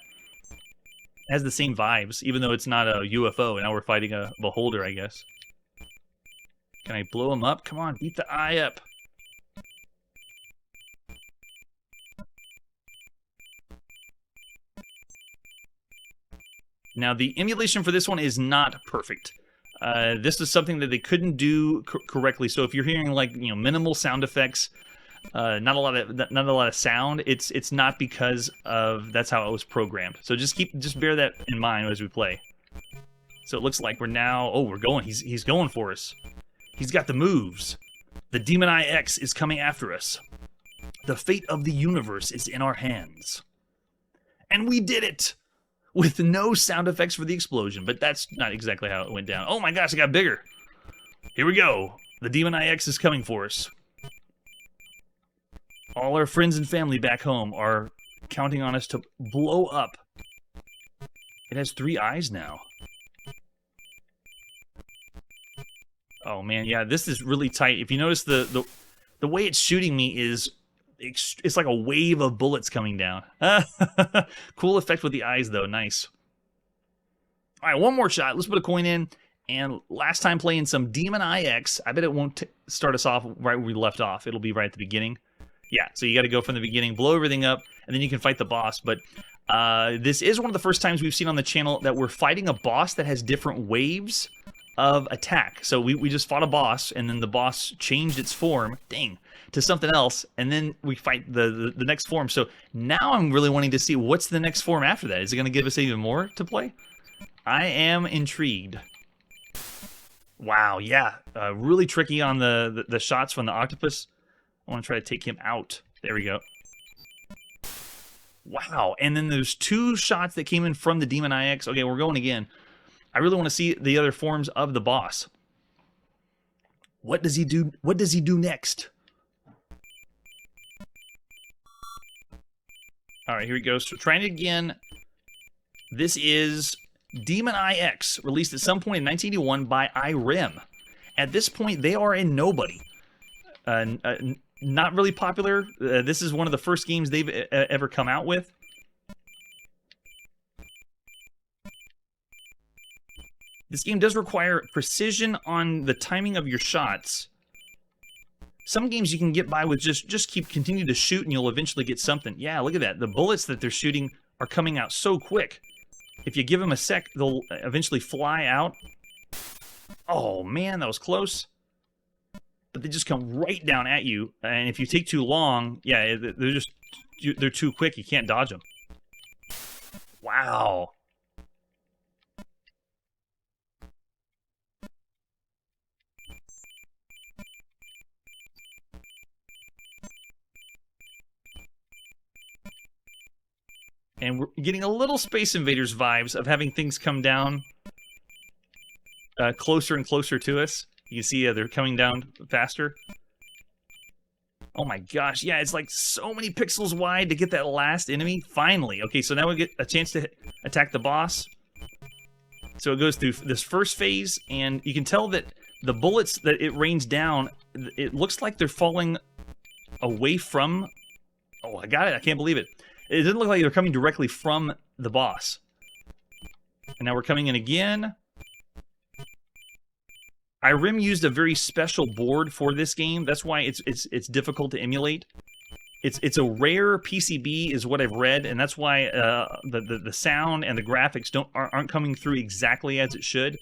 It has the same vibes, even though it's not a UFO, and now we're fighting a beholder, I guess. Can I blow him up? Come on, beat the eye up. Now, the emulation for this one is not perfect. This is something that they couldn't do correctly. So if you're hearing like minimal sound effects, not a lot of sound, it's not because of that's how it was programmed. So just bear that in mind as we play. So it looks like we're now we're going. He's going for us. He's got the moves. The Demoneye-X is coming after us. The fate of the universe is in our hands. And we did it! With no sound effects for the explosion, but that's not exactly how it went down. Oh my gosh, it got bigger. Here we go. The Demoneye-X is coming for us. All our friends and family back home are counting on us to blow up. It has 3 eyes now. Oh man, yeah, this is really tight. If you notice the way it's shooting me is it's like a wave of bullets coming down. Cool effect with the eyes though, nice. All right, one more shot. Let's put a coin in. And last time playing some Demoneye-X, I bet it won't start us off right where we left off. It'll be right at the beginning. Yeah, so you got to go from the beginning, blow everything up, and then you can fight the boss. But this is one of the first times we've seen on the channel that we're fighting a boss that has different waves of attack. So we just fought a boss, and then the boss changed its form, to something else, and then we fight the next form. So now I'm really wanting to see what's the next form after that. Is it going to give us even more to play? I am intrigued. Wow, yeah, really tricky on the shots from the octopus. I want to try to take him out. There we go. Wow, and then there's 2 shots that came in from the Demoneye-X. Okay, we're going again. I really want to see the other forms of the boss. What does he do? What does he do next? All right, here he goes. So trying it again. This is Demoneye-X, released at some point in 1981 by IREM. At this point, they are a nobody. Not really popular. This is one of the first games they've ever come out with. This game does require precision on the timing of your shots. Some games you can get by with just continue to shoot and you'll eventually get something. Yeah, look at that. The bullets that they're shooting are coming out so quick. If you give them a sec, they'll eventually fly out. Oh man, that was close. But they just come right down at you. And if you take too long, yeah, they're too quick. You can't dodge them. Wow. And we're getting a little Space Invaders vibes of having things come down closer and closer to us. You see they're coming down faster. Oh my gosh, yeah, it's like so many pixels wide to get that last enemy. Finally. Okay, so now we get a chance to attack the boss. So it goes through this first phase, and you can tell that the bullets that it rains down, it looks like they're falling away from... Oh, I got it. I can't believe it. It didn't look like they're coming directly from the boss. And now we're coming in again. IREM used a very special board for this game. That's why it's difficult to emulate. It's a rare PCB, is what I've read, and that's why the sound and the graphics aren't coming through exactly as it should.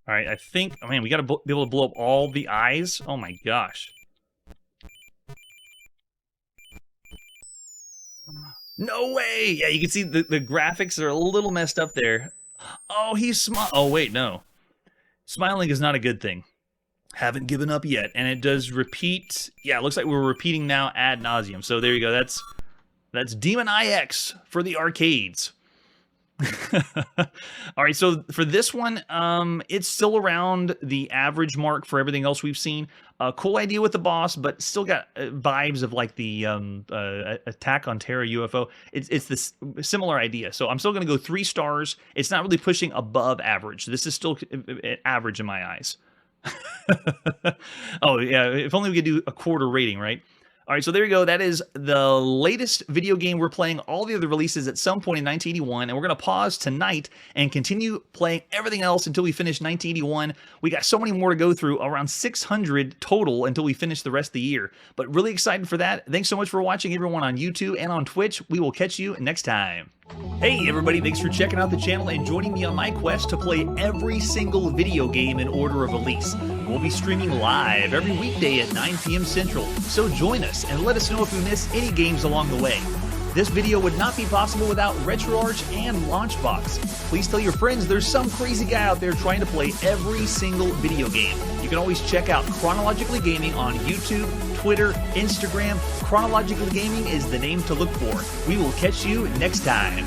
All right, I think... Oh, man, we got to be able to blow up all the eyes. Oh, my gosh. No way! Yeah, you can see the graphics are a little messed up there. Oh, he's Oh, wait, no. Smiling is not a good thing. Haven't given up yet. And it does repeat... Yeah, it looks like we're repeating now ad nauseum. So there you go. That's Demoneye-X for the arcades. All right, so for this one, it's still around the average mark for everything else we've seen. Cool idea with the boss, but still got vibes of like the attack on Terra UFO. It's this similar idea. So I'm still going to go 3 stars. It's not really pushing above average. This is still average in my eyes. Oh, yeah, if only we could do a quarter rating, right? All right, so there you go. That is the latest video game. We're playing all the other releases at some point in 1981, and we're going to pause tonight and continue playing everything else until we finish 1981. We got so many more to go through, around 600 total until we finish the rest of the year. But really excited for that. Thanks so much for watching, everyone on YouTube and on Twitch. We will catch you next time. Hey everybody, thanks for checking out the channel and joining me on my quest to play every single video game in order of release. We'll be streaming live every weekday at 9 p.m. Central, so join us and let us know if we miss any games along the way. This video would not be possible without RetroArch and Launchbox. Please tell your friends there's some crazy guy out there trying to play every single video game. You can always check out Chronologically Gaming on YouTube, Twitter, Instagram. Chronologically Gaming is the name to look for. We will catch you next time.